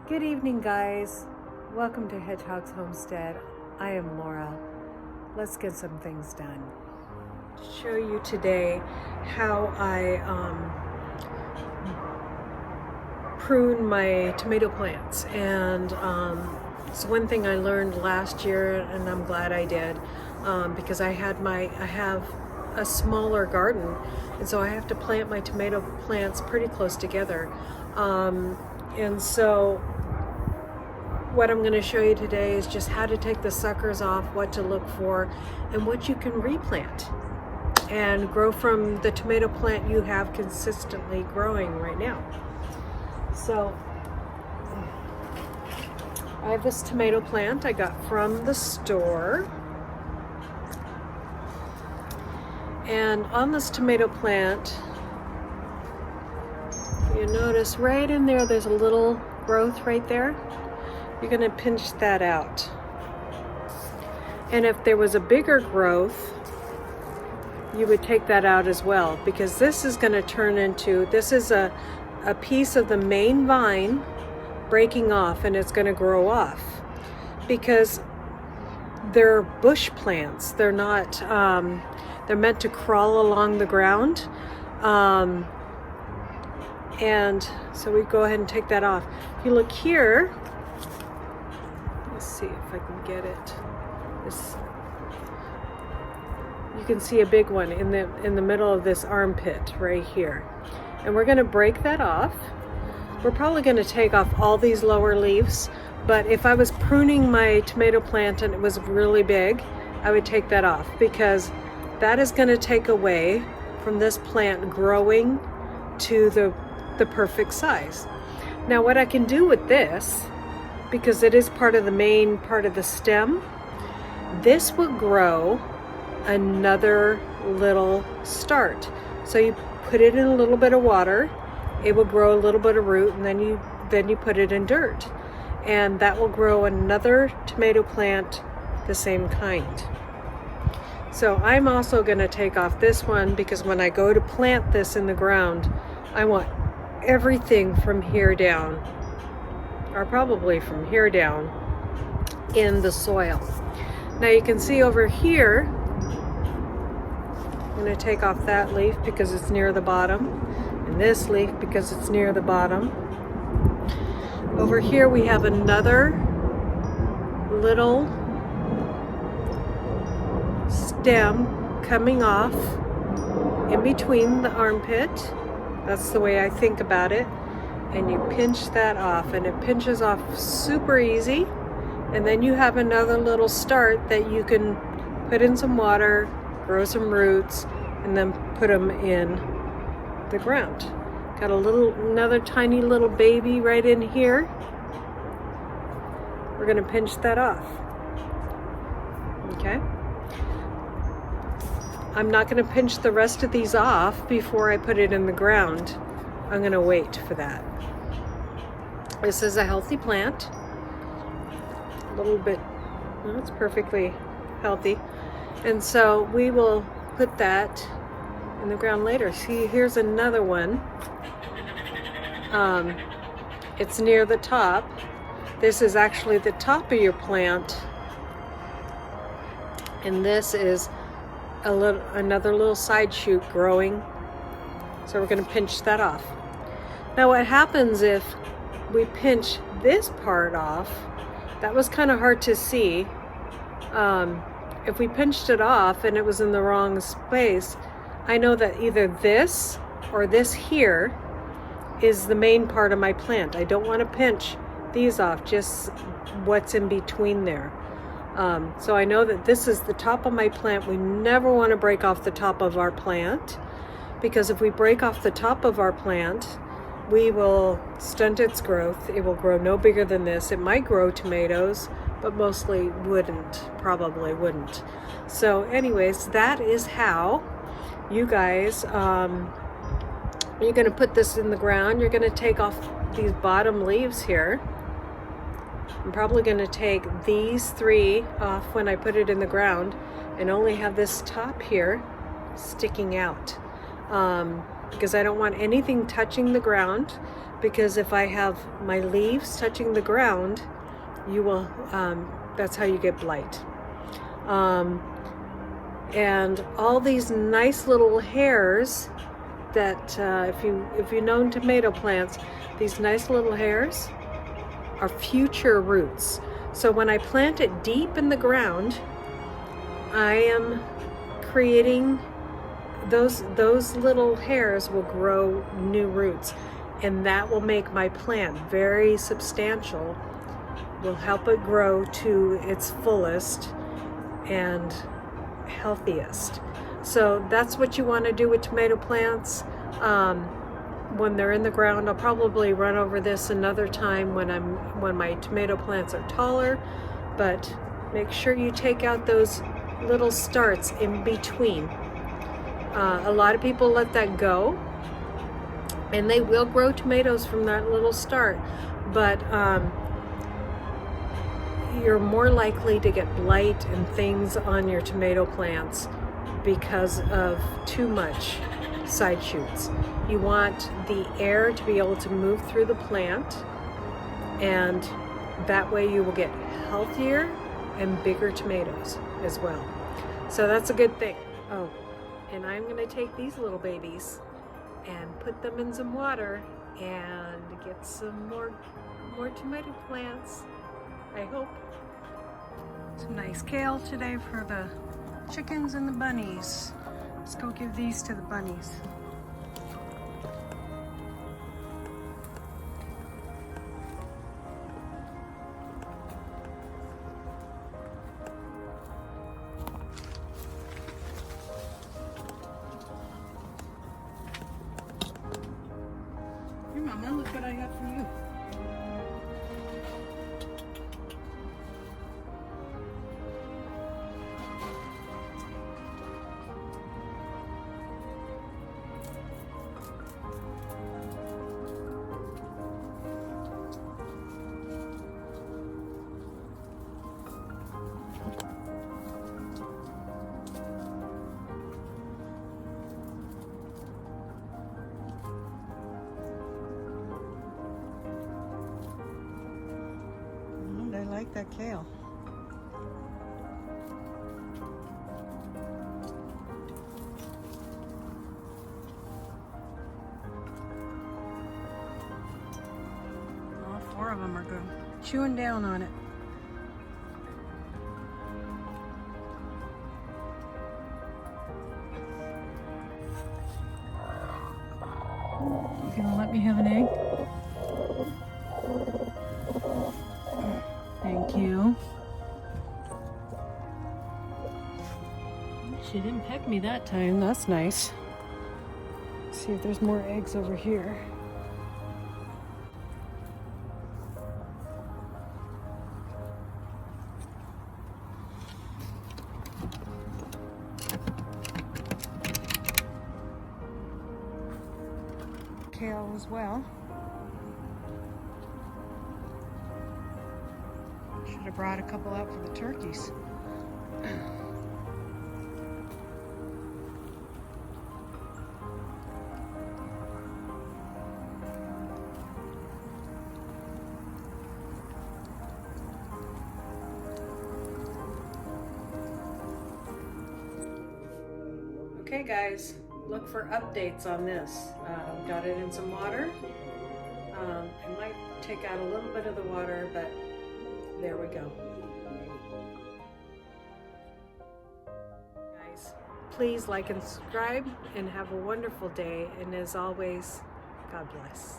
Good evening, guys. Welcome to Hedgehog's Homestead. I am Laura. Let's get some things done. To show you today how I prune my tomato plants, and it's one thing I learned last year, and I'm glad I did, because I have a smaller garden, and so I have to plant my tomato plants pretty close together. And so what I'm going to show you today is just how to take the suckers off, what to look for, and what you can replant and grow from the tomato plant you have consistently growing right now. So I have this tomato plant I got from the store. And on this tomato plant, you notice right in there, there's a little growth right there. You're going to pinch that out. And if there was a bigger growth, you would take that out as well, because this is going to turn into, this is a piece of the main vine breaking off, and it's going to grow off because they're bush plants. They're not, they're meant to crawl along the ground. And so we go ahead and take that off. If you look here, let's see if I can get it. You can see a big one in the middle of this armpit right here. And we're going to break that off. We're probably going to take off all these lower leaves, but if I was pruning my tomato plant and it was really big, I would take that off, because that is going to take away from this plant growing to the perfect size. Now what I can do with this, because it is part of the main part of the stem, this will grow another little start. So you put it in a little bit of water, it will grow a little bit of root, and then you put it in dirt, and that will grow another tomato plant the same kind. So I'm also going to take off this one, because when I go to plant this in the ground, I want everything from here down, or probably from here down, in the soil. Now you can see over here, I'm going to take off that leaf because it's near the bottom, and this leaf because it's near the bottom. Over here we have another little stem coming off in between the armpit. That's the way I think about it. And you pinch that off, and it pinches off super easy. And then you have another little start that you can put in some water, grow some roots, and then put them in the ground. Got another tiny little baby right in here. We're going to pinch that off. Okay. I'm not going to pinch the rest of these off before I put it in the ground. I'm going to wait for that. This is a healthy plant. A little bit, well, it's perfectly healthy. And so we will put that in the ground later. See, here's another one. It's near the top. This is actually the top of your plant. And this is another little side shoot growing. So we're going to pinch that off. Now what happens if we pinch this part off? That was kind of hard to see. If we pinched it off and it was in the wrong space, I know that either this or this here is the main part of my plant. I don't want to pinch these off, just what's in between there. So I know that this is the top of my plant. We never want to break off the top of our plant, because if we break off the top of our plant, we will stunt its growth. It will grow no bigger than this. It might grow tomatoes, but mostly probably wouldn't. So anyways, that is how you guys, you're going to put this in the ground. You're going to take off these bottom leaves here. I'm probably going to take these 3 off when I put it in the ground, and only have this top here sticking out, because I don't want anything touching the ground, because if I have my leaves touching the ground, you will, that's how you get blight. And all these nice little hairs that, if you know tomato plants, these nice little hairs are future roots. So when I plant it deep in the ground, I am creating those little hairs will grow new roots, and that will make my plant very substantial, will help it grow to its fullest and healthiest. So that's what you want to do with tomato plants. When they're in the ground, I'll probably run over this another time when my tomato plants are taller, but make sure you take out those little starts in between. A lot of people let that go, and they will grow tomatoes from that little start, but you're more likely to get blight and things on your tomato plants because of too much side shoots. You want the air to be able to move through the plant, and that way you will get healthier and bigger tomatoes as well. So that's a good thing. Oh, and I'm going to take these little babies and put them in some water and get some more tomato plants, I hope. Some nice kale today for the chickens and the bunnies. Let's go give these to the bunnies. Here, Mama, look what I have for you. I like that kale. All 4 of them are good. Chewing down on it. You gonna let me have an egg? Thank you. She didn't peck me that time. That's nice. Let's see if there's more eggs over here. Kale as well. Should have brought a couple out for the turkeys. Okay guys, look for updates on this. Got it in some water. I might take out a little bit of the water, but there we go. Guys, please like and subscribe and have a wonderful day. And as always, God bless.